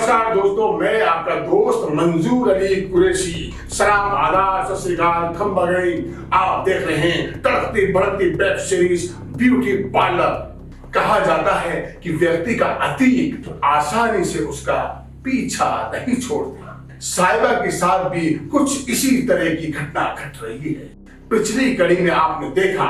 नमस्कार दोस्तों, मैं आपका दोस्त मंजूर अली कुरैशी। सलाम, आदाब, सत श्री अकाल, खम बगई। आप देख रहे हैं तड़कती भड़कती वेब सीरीज ब्यूटी पार्लर। कहा जाता है कि व्यक्ति का अतीत आसानी से उसका पीछा नहीं छोड़ता। साहिबा के साथ भी कुछ इसी तरह की घटना घट रही है। पिछली कड़ी में आपने देखा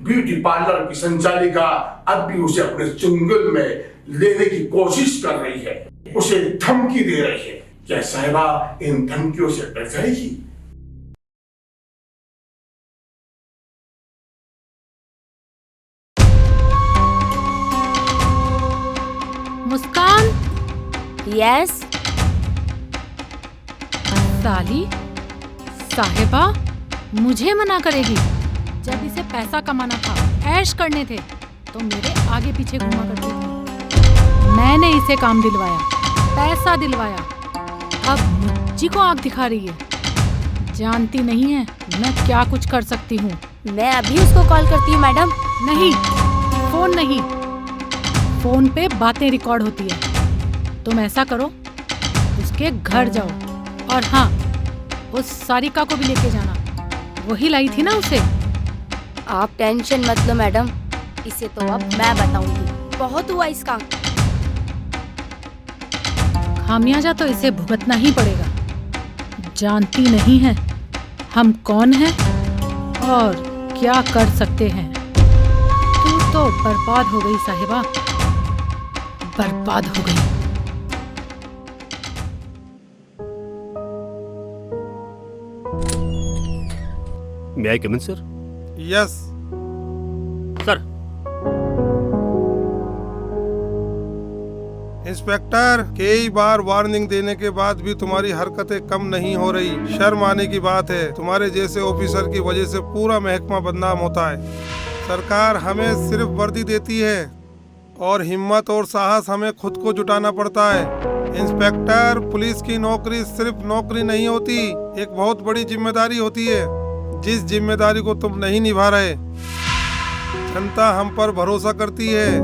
ब्यूटी पार्लर की संचालिका अब भी उसे अपने चुंगल में लेने की कोशिश कर रही है, उसे धमकी दे रही है। क्या साहिबा इन धमकियों से डर जाएगी? मुस्कान। यस साली, साहिबा मुझे मना करेगी? जब इसे पैसा कमाना था, ऐश करने थे, तो मेरे आगे पीछे घुमा करती थी। मैंने इसे काम दिलवाया, पैसा दिलवाया, अब मुझी को आंख दिखा रही है। जानती नहीं है मैं क्या कुछ कर सकती हूँ। मैं अभी उसको कॉल करती हूँ मैडम। नहीं, फोन नहीं, फोन पे बातें रिकॉर्ड होती है। तुम ऐसा करो, उसके घर जाओ और हाँ, उस सारिका को भी लेके जाना, वही लाई थी ना उसे। आप टेंशन मत लो मैडम, इसे तो अब मैं बताऊंगी। बहुत हुआ इसका। खामियाजा तो इसे भुगतना ही पड़ेगा। जानती नहीं है हम कौन हैं और क्या कर सकते हैं। तू तो बर्बाद हो गई साहिबा, बर्बाद हो गई। May I come in, sir? Yes Sir, inspector, कई बार वार्निंग देने के बाद भी तुम्हारी हरकतें कम नहीं हो रही। शर्म आने की बात है। तुम्हारे जैसे ऑफिसर की वजह से पूरा महकमा बदनाम होता है। सरकार हमें सिर्फ वर्दी देती है और हिम्मत और साहस हमें खुद को जुटाना पड़ता है। इंस्पेक्टर, पुलिस की नौकरी सिर्फ नौकरी नहीं होती, एक बहुत बड़ी जिम्मेदारी होती है, जिस जिम्मेदारी को तुम नहीं निभा रहे। जनता हम पर भरोसा करती है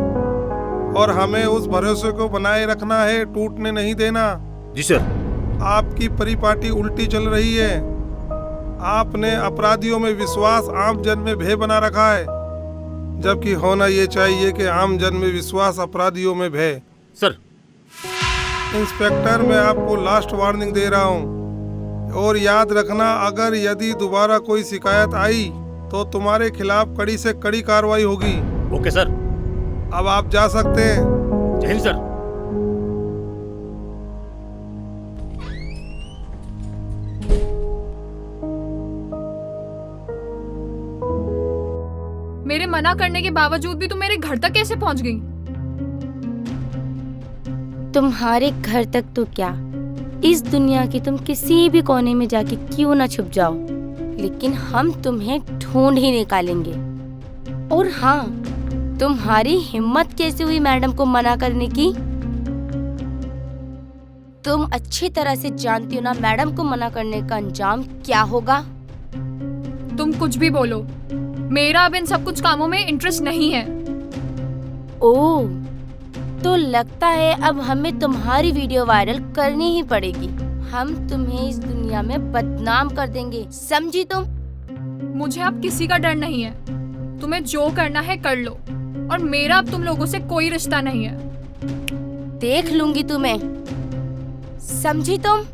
और हमें उस भरोसे को बनाए रखना है, टूटने नहीं देना। जी सर। आपकी परिपाटी उल्टी चल रही है। आपने अपराधियों में विश्वास, आम जन में भय बना रखा है, जबकि होना ये चाहिए कि आम जन में विश्वास, अपराधियों में भय। सर, इंस्पेक्टर, मैं आपको लास्ट वार्निंग दे रहा हूँ और याद रखना, अगर यदि दोबारा कोई शिकायत आई तो तुम्हारे खिलाफ कड़ी से कड़ी कार्रवाई होगी। Okay sir. अब आप जा सकते हैं। जय हिंद सर। मेरे मना करने के बावजूद भी तुम मेरे घर तक कैसे पहुंच गई? तुम्हारे घर तक तो क्या, इस दुनिया की तुम किसी भी कोने में जाके क्यों ना छुप जाओ, लेकिन हम तुम्हें ढूंढ ही निकालेंगे। और हाँ, तुम्हारी हिम्मत कैसे हुई मैडम को मना करने की? तुम अच्छी तरह से जानती हो ना मैडम को मना करने का अंजाम क्या होगा। तुम कुछ भी बोलो, मेरा अब इन सब कुछ कामों में इंटरेस्ट नहीं है। ओह, तो लगता है अब हमें तुम्हारी वीडियो वायरल करनी ही पड़ेगी। हम तुम्हें इस दुनिया में बदनाम कर देंगे, समझी तुम? मुझे अब किसी का डर नहीं है। तुम्हें जो करना है कर लो, और मेरा अब तुम लोगों से कोई रिश्ता नहीं है। देख लूंगी तुम्हें, समझी तुम?